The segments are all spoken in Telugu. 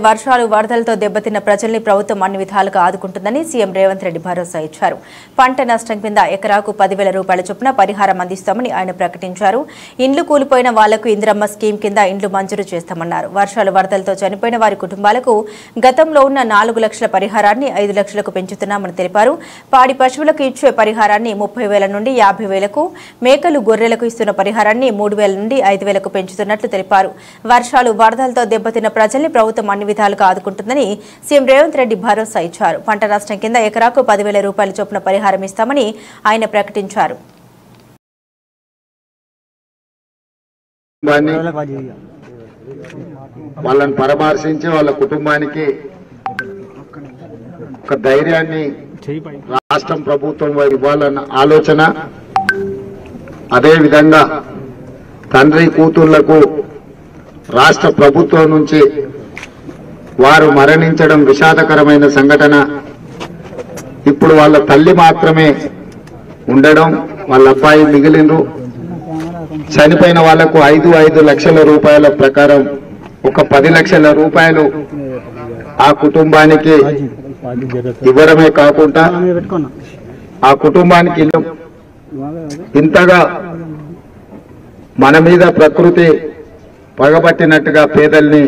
వర్షాలు వరదలతో దెబ్బతిన్న ప్రజల్ని ప్రభుత్వం అన్ని విధాలుగా ఆదుకుంటుందని సీఎం రేవంత్ రెడ్డి భరోసా ఇచ్చారు. పంట నష్టం కింద ఎకరాకు 10,000 రూపాయల చొప్పున పరిహారం అందిస్తామని ఆయన ప్రకటించారు. ఇండ్లు కూలిపోయిన వాళ్లకు ఇందిరమ్మ స్కీమ్ కింద ఇండ్లు మంజూరు చేస్తామన్నారు. వర్షాలు వరదలతో చనిపోయిన వారి కుటుంబాలకు గతంలో ఉన్న 4 లక్షల పరిహారాన్ని 5 లక్షలకు పెంచుతున్నామని తెలిపారు. పాడి పశువులకు ఇచ్చే పరిహారాన్ని 30,000 నుండి 50,000కు, మేకలు గొర్రెలకు ఇస్తున్న పరిహారాన్ని 3,000 నుండి 5,000కు పెంచుతున్నట్లు తెలిపారు. వర్షాలు వరదలతో దెబ్బతిన్న ప్రజల్ని ప్రభుత్వం అన్ని విధాలుగా ఆదుకుంటుందని సీఎం రేవంత్ రెడ్డి భరోసా ఇచ్చారు. పంట నష్టం కింద ఎకరాకు 10,000 రూపాయల చొప్పున పరిహారం ఇస్తామని ఆయన ప్రకటించారు. వాళ్ళని పరామర్శించి వాళ్ళ కుటుంబానికి ఒక ధైర్యాన్ని రాష్ట్రం ప్రభుత్వం ఇవ్వాలన్న ఆలోచన, అదేవిధంగా తండ్రి కూతుళ్లకు రాష్ట్ర ప్రభుత్వం నుంచి వారు మరణించడం విషాదకరమైన సంఘటన. ఇప్పుడు వాళ్ళ తల్లి మాత్రమే ఉండడం, వాళ్ళ అబ్బాయి మిగిలినరు. చనిపోయిన వాళ్లకు 5 లక్షల రూపాయల ప్రకారం ఒక 10 లక్షల రూపాయలు ఆ కుటుంబానికి ఇవ్వడమే కాకుండా ఆ కుటుంబానికి ఇంతగా మన మీద ప్రకృతి పగబట్టినట్టుగా పేదల్ని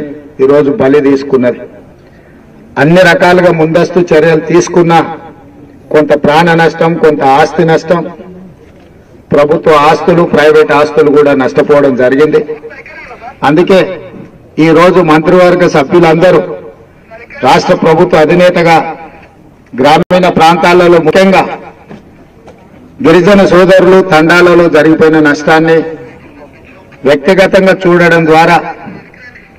ఈరోజు బలి తీసుకున్నది. అన్ని రకాలుగా ముందస్తు చర్యలు తీసుకున్నా కొంత ప్రాణ నష్టం, కొంత ఆస్తి నష్టం, ప్రభుత్వ ఆస్తులు, ప్రైవేట్ ఆస్తులు కూడా నష్టపోవడం జరిగింది. అందుకే ఈరోజు మంత్రివర్గ సభ్యులందరూ రాష్ట్ర ప్రభుత్వ అధినేతగా గ్రామీణ ప్రాంతాలలో ముఖ్యంగా గిరిజన సోదరులు తండాలలో జరిగిపోయిన నష్టాన్ని వ్యక్తిగతంగా చూడడం ద్వారా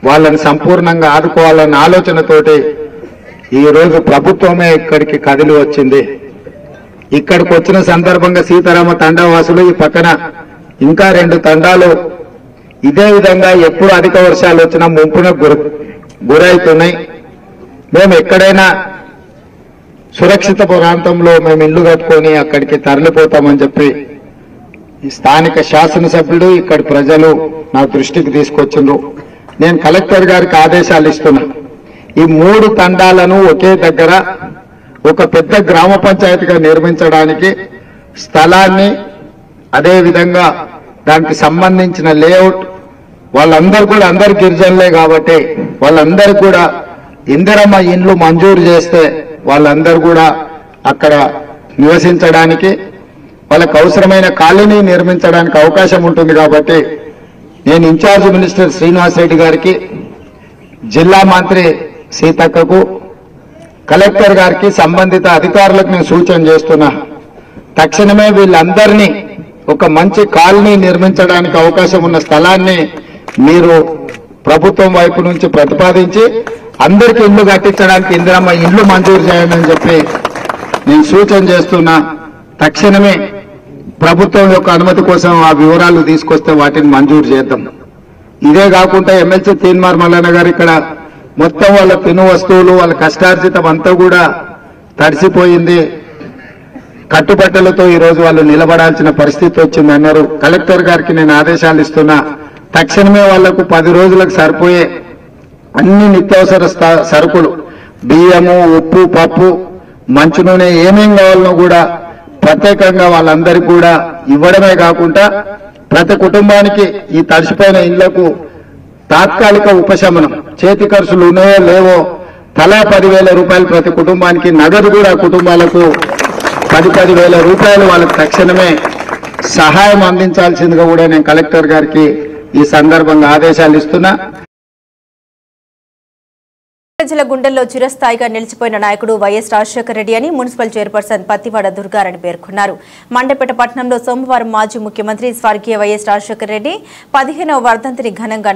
వాళ్ళని సంపూర్ణంగా ఆదుకోవాలన్న ఆలోచనతోటి ఈరోజు ప్రభుత్వమే ఇక్కడికి కదిలి వచ్చింది. ఇక్కడికి వచ్చిన సందర్భంగా సీతారామ తండావాసులు ఈ పక్కన ఇంకా 2 తండాలు ఇదే విధంగా ఎప్పుడు అధిక వర్షాలు వచ్చినా ముంపున గురవుతున్నాయి. మేము ఎక్కడైనా సురక్షిత ప్రాంతంలో మేము ఇల్లు కట్టుకొని అక్కడికి తరలిపోతామని చెప్పి ఈ స్థానిక శాసనసభ్యుడు ఇక్కడి ప్రజలు నా దృష్టికి తీసుకొచ్చిండ్రు. నేను కలెక్టర్ గారికి ఆదేశాలు ఇస్తున్నా. ఈ 3 తండాలను ఒకే దగ్గర ఒక పెద్ద గ్రామ పంచాయతీగా నిర్మించడానికి స్థలాన్ని, అదేవిధంగా దానికి సంబంధించిన లేఅవుట్, వాళ్ళందరూ కూడా అందరు గిరిజనులే కాబట్టి వాళ్ళందరూ కూడా ఇందిరమ్మ ఇండ్లు మంజూరు చేస్తే వాళ్ళందరూ కూడా అక్కడ నివసించడానికి, వాళ్ళకు అవసరమైన కాలనీ నిర్మించడానికి అవకాశం ఉంటుంది. కాబట్టి నేను ఇన్ఛార్జ్ మినిస్టర్ శ్రీనివాస్ రెడ్డి గారికి, జిల్లా మంత్రి సీతక్కకు, కలెక్టర్ గారికి, సంబంధిత అధికారులకు నేను సూచన చేస్తున్నా. తక్షణమే వీళ్ళందరినీ ఒక మంచి కాలనీ నిర్మించడానికి అవకాశం ఉన్న స్థలాన్ని మీరు ప్రభుత్వం వైపు నుంచి ప్రతిపాదించి అందరికీ ఇల్లు కట్టించడానికి ఇందిరమ్మ ఇల్లు మంజూరు చేయండి అని చెప్పి నేను సూచన చేస్తున్నా. తక్షణమే ప్రభుత్వం యొక్క అనుమతి కోసం ఆ వివరాలు తీసుకొస్తే వాటిని మంజూరు చేద్దాం. ఇదే కాకుండా ఎమ్మెల్సీ తీన్మార్ మల్లన్న గారు ఇక్కడ మొత్తం వాళ్ళ తిను వస్తువులు, వాళ్ళ కష్టార్జితం అంతా కూడా తడిసిపోయింది. కట్టుబట్టలతో ఈరోజు వాళ్ళు నిలబడాల్సిన పరిస్థితి వచ్చింది అన్నారు. కలెక్టర్ గారికి నేను ఆదేశాలు ఇస్తున్నా. తక్షణమే వాళ్లకు 10 రోజులకు సరిపోయే అన్ని నిత్యావసర సరుకులు, బియ్యము, ఉప్పు, పప్పు, మంచు నూనె ఏమేం కావాలనో కూడా ప్రత్యేకంగా వాళ్ళందరికీ కూడా ఇవ్వడమే కాకుండా ప్రతి కుటుంబానికి ఈ తడిసిపోయిన ఇళ్లకు తాత్కాలిక ఉపశమనం, చేతి ఖర్చులు ఉన్నాయో లేవో తలా 10,000 రూపాయలు ప్రతి కుటుంబానికి, నగదు కూడా కుటుంబాలకు 10,000 రూపాయలు వాళ్ళకి తక్షణమే సహాయం అందించాల్సిందిగా కూడా నేను కలెక్టర్ గారికి ఈ సందర్భంగా ఆదేశాలు ఇస్తున్నా. ప్రజల గుండెల్లో చిరస్థాయిగా నిలిచిపోయిన నాయకుడు వైఎస్ రాజశేఖర రెడ్డి అని మున్సిపల్ చైర్పర్సన్ పత్తివాడ దుర్గారాణి పేర్కొన్నారు. మండపేట పట్టణంలో సోమవారం మాజీ ముఖ్యమంత్రి స్వర్గీయ వైఎస్ రాజశేఖర రెడ్డి 15వ వర్ధంతిని ఘనంగా